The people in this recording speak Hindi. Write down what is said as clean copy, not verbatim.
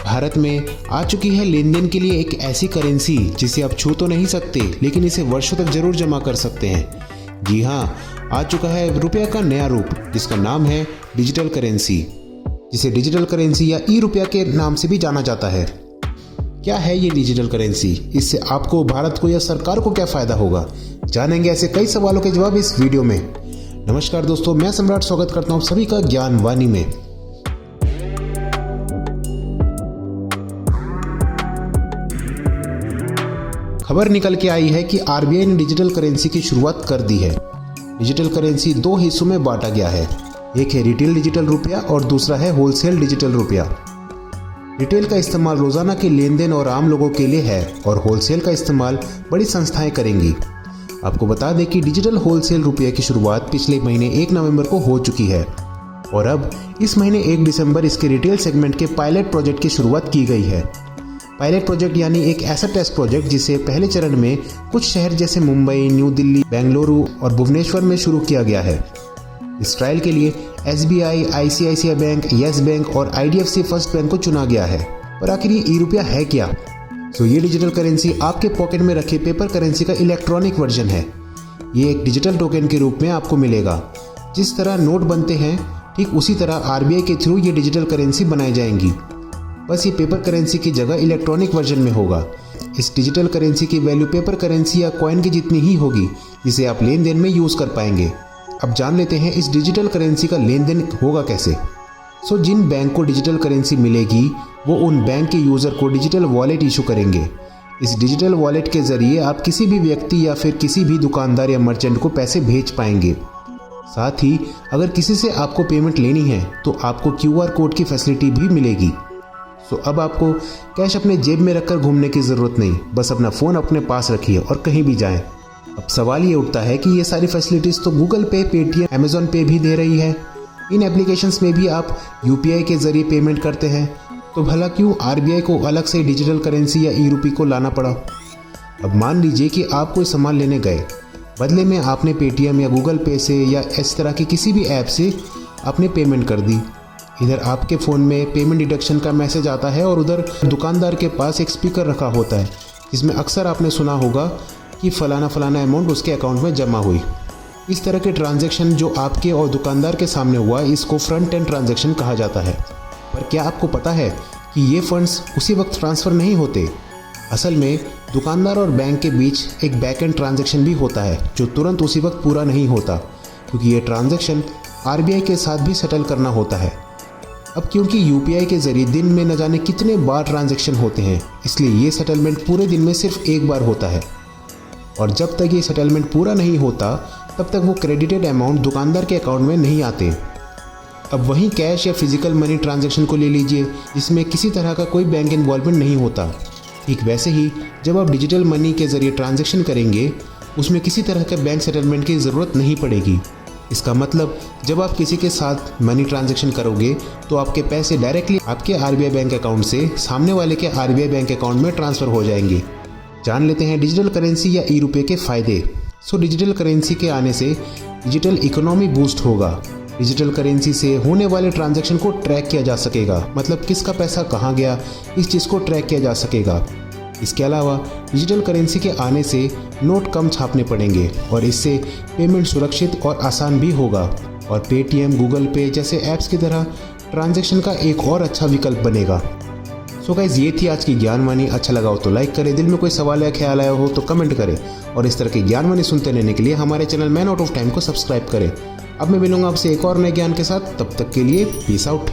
भारत में आ चुकी है लेन देन के लिए एक ऐसी करेंसी जिसे आप छू तो नहीं सकते, लेकिन इसे वर्षों तक जरूर जमा कर सकते हैं। जी हाँ, आ चुका है रुपया का नया रूप जिसका नाम है डिजिटल करेंसी, जिसे डिजिटल करेंसी या ई रुपया के नाम से भी जाना जाता है। क्या है ये डिजिटल करेंसी? इससे आपको, भारत को या सरकार को क्या फायदा होगा? जानेंगे ऐसे कई सवालों के जवाब इस वीडियो में। नमस्कार दोस्तों, मैं सम्राट स्वागत करता हूँ सभी का ज्ञान वाणी में। खबर निकल के आई है कि आरबीआई ने डिजिटल करेंसी की शुरुआत कर दी है। डिजिटल करेंसी दो हिस्सों में बांटा गया है, एक है रिटेल डिजिटल रुपया और दूसरा है होलसेल डिजिटल रुपया। रिटेल का इस्तेमाल रोजाना के लेन देन और आम लोगों के लिए है और होलसेल का इस्तेमाल बड़ी संस्थाएं करेंगी। आपको बता दें कि डिजिटल होलसेल रुपये की शुरुआत पिछले महीने 1 नवंबर को हो चुकी है और अब इस महीने 1 दिसंबर इसके रिटेल सेगमेंट के पायलट प्रोजेक्ट की शुरुआत की गई है। पायलट प्रोजेक्ट यानी एक ऐसा टेस्ट प्रोजेक्ट जिसे पहले चरण में कुछ शहर जैसे मुंबई, न्यू दिल्ली, बेंगलुरु और भुवनेश्वर में शुरू किया गया है। इस ट्रायल के लिए SBI, ICICI bank, yes bank और आईडीएफसी फर्स्ट बैंक को चुना गया है। पर आखिर ये ई रुपया है क्या? तो ये डिजिटल करेंसी आपके पॉकेट में रखे पेपर करेंसी का इलेक्ट्रॉनिक वर्जन है। ये एक डिजिटल टोकन के रूप में आपको मिलेगा। जिस तरह नोट बनते हैं ठीक उसी तरह आरबीआई के थ्रू ये डिजिटल करेंसी बनाई जाएंगी। बस ये पेपर करेंसी की जगह इलेक्ट्रॉनिक वर्जन में होगा। इस डिजिटल करेंसी की वैल्यू पेपर करेंसी या कॉइन की जितनी ही होगी, जिसे आप लेन देन में यूज़ कर पाएंगे। अब जान लेते हैं इस डिजिटल करेंसी का लेन देन होगा कैसे। जिन बैंक को डिजिटल करेंसी मिलेगी वो उन बैंक के यूज़र को डिजिटल वॉलेट इशू करेंगे। इस डिजिटल वॉलेट के ज़रिए आप किसी भी व्यक्ति या फिर किसी भी दुकानदार या मर्चेंट को पैसे भेज पाएंगे। साथ ही अगर किसी से आपको पेमेंट लेनी है तो आपको QR कोड की फैसिलिटी भी मिलेगी। अब आपको कैश अपने जेब में रखकर घूमने की ज़रूरत नहीं, बस अपना फ़ोन अपने पास रखिए और कहीं भी जाएं। अब सवाल ये उठता है कि ये सारी फैसिलिटीज़ तो गूगल पे, पेटीएम, अमेज़ॉन पे भी दे रही है। इन एप्लीकेशंस में भी आप UPI के ज़रिए पेमेंट करते हैं, तो भला क्यों आरबीआई को अलग से डिजिटल करेंसी या ई रुपये को लाना पड़ा? अब मान लीजिए कि आप कोई सामान लेने गए, बदले में आपने पेटीएम या गूगल पे से या इस तरह की किसी भी ऐप से आपने पेमेंट कर दी। इधर आपके फ़ोन में पेमेंट डिडक्शन का मैसेज आता है और उधर दुकानदार के पास एक स्पीकर रखा होता है जिसमें अक्सर आपने सुना होगा कि फ़लाना अमाउंट उसके अकाउंट में जमा हुई। इस तरह के ट्रांजैक्शन जो आपके और दुकानदार के सामने हुआ, इसको फ्रंट एंड ट्रांजैक्शन कहा जाता है। पर क्या आपको पता है कि ये फंड्स उसी वक्त ट्रांसफ़र नहीं होते? असल में दुकानदार और बैंक के बीच एक बैक एंड ट्रांजैक्शन भी होता है जो तुरंत उसी वक्त पूरा नहीं होता, क्योंकि ये ट्रांजैक्शन आरबीआई के साथ भी सेटल करना होता है। अब क्योंकि UPI के ज़रिए दिन में न जाने कितने बार ट्रांजैक्शन होते हैं, इसलिए ये सेटलमेंट पूरे दिन में सिर्फ एक बार होता है और जब तक ये सेटलमेंट पूरा नहीं होता तब तक वो क्रेडिटेड अमाउंट दुकानदार के अकाउंट में नहीं आते। अब वहीं कैश या फिजिकल मनी ट्रांजैक्शन को ले लीजिए, जिसमें किसी तरह का कोई बैंक इन्वॉल्वमेंट नहीं होता। ठीक वैसे ही जब आप डिजिटल मनी के ज़रिए ट्रांजैक्शन करेंगे, उसमें किसी तरह के बैंक सेटलमेंट की ज़रूरत नहीं पड़ेगी। इसका मतलब जब आप किसी के साथ मनी ट्रांजैक्शन करोगे तो आपके पैसे डायरेक्टली आपके आरबीआई बैंक अकाउंट से सामने वाले के आरबीआई बैंक अकाउंट में ट्रांसफ़र हो जाएंगे। जान लेते हैं डिजिटल करेंसी या ई रुपये के फ़ायदे। डिजिटल करेंसी के आने से डिजिटल इकोनॉमी बूस्ट होगा। डिजिटल करेंसी से होने वाले ट्रांजैक्शन को ट्रैक किया जा सकेगा, मतलब किसका पैसा कहाँ गया, इस चीज़ को ट्रैक किया जा सकेगा। इसके अलावा डिजिटल करेंसी के आने से नोट कम छापने पड़ेंगे और इससे पेमेंट सुरक्षित और आसान भी होगा और पेटीएम, गूगल पे जैसे ऐप्स की तरह ट्रांजैक्शन का एक और अच्छा विकल्प बनेगा। गाइस, ये थी आज की ज्ञानवाणी। अच्छा लगा हो तो लाइक करें, दिल में कोई सवाल या ख्याल आया हो तो कमेंट करें और इस तरह की ज्ञानवाणी सुनते रहने के लिए हमारे channel man out of time को सब्सक्राइब करें। अब मैं मिलूंगा आपसे एक और नए ज्ञान के साथ, तब तक के लिए पीस आउट।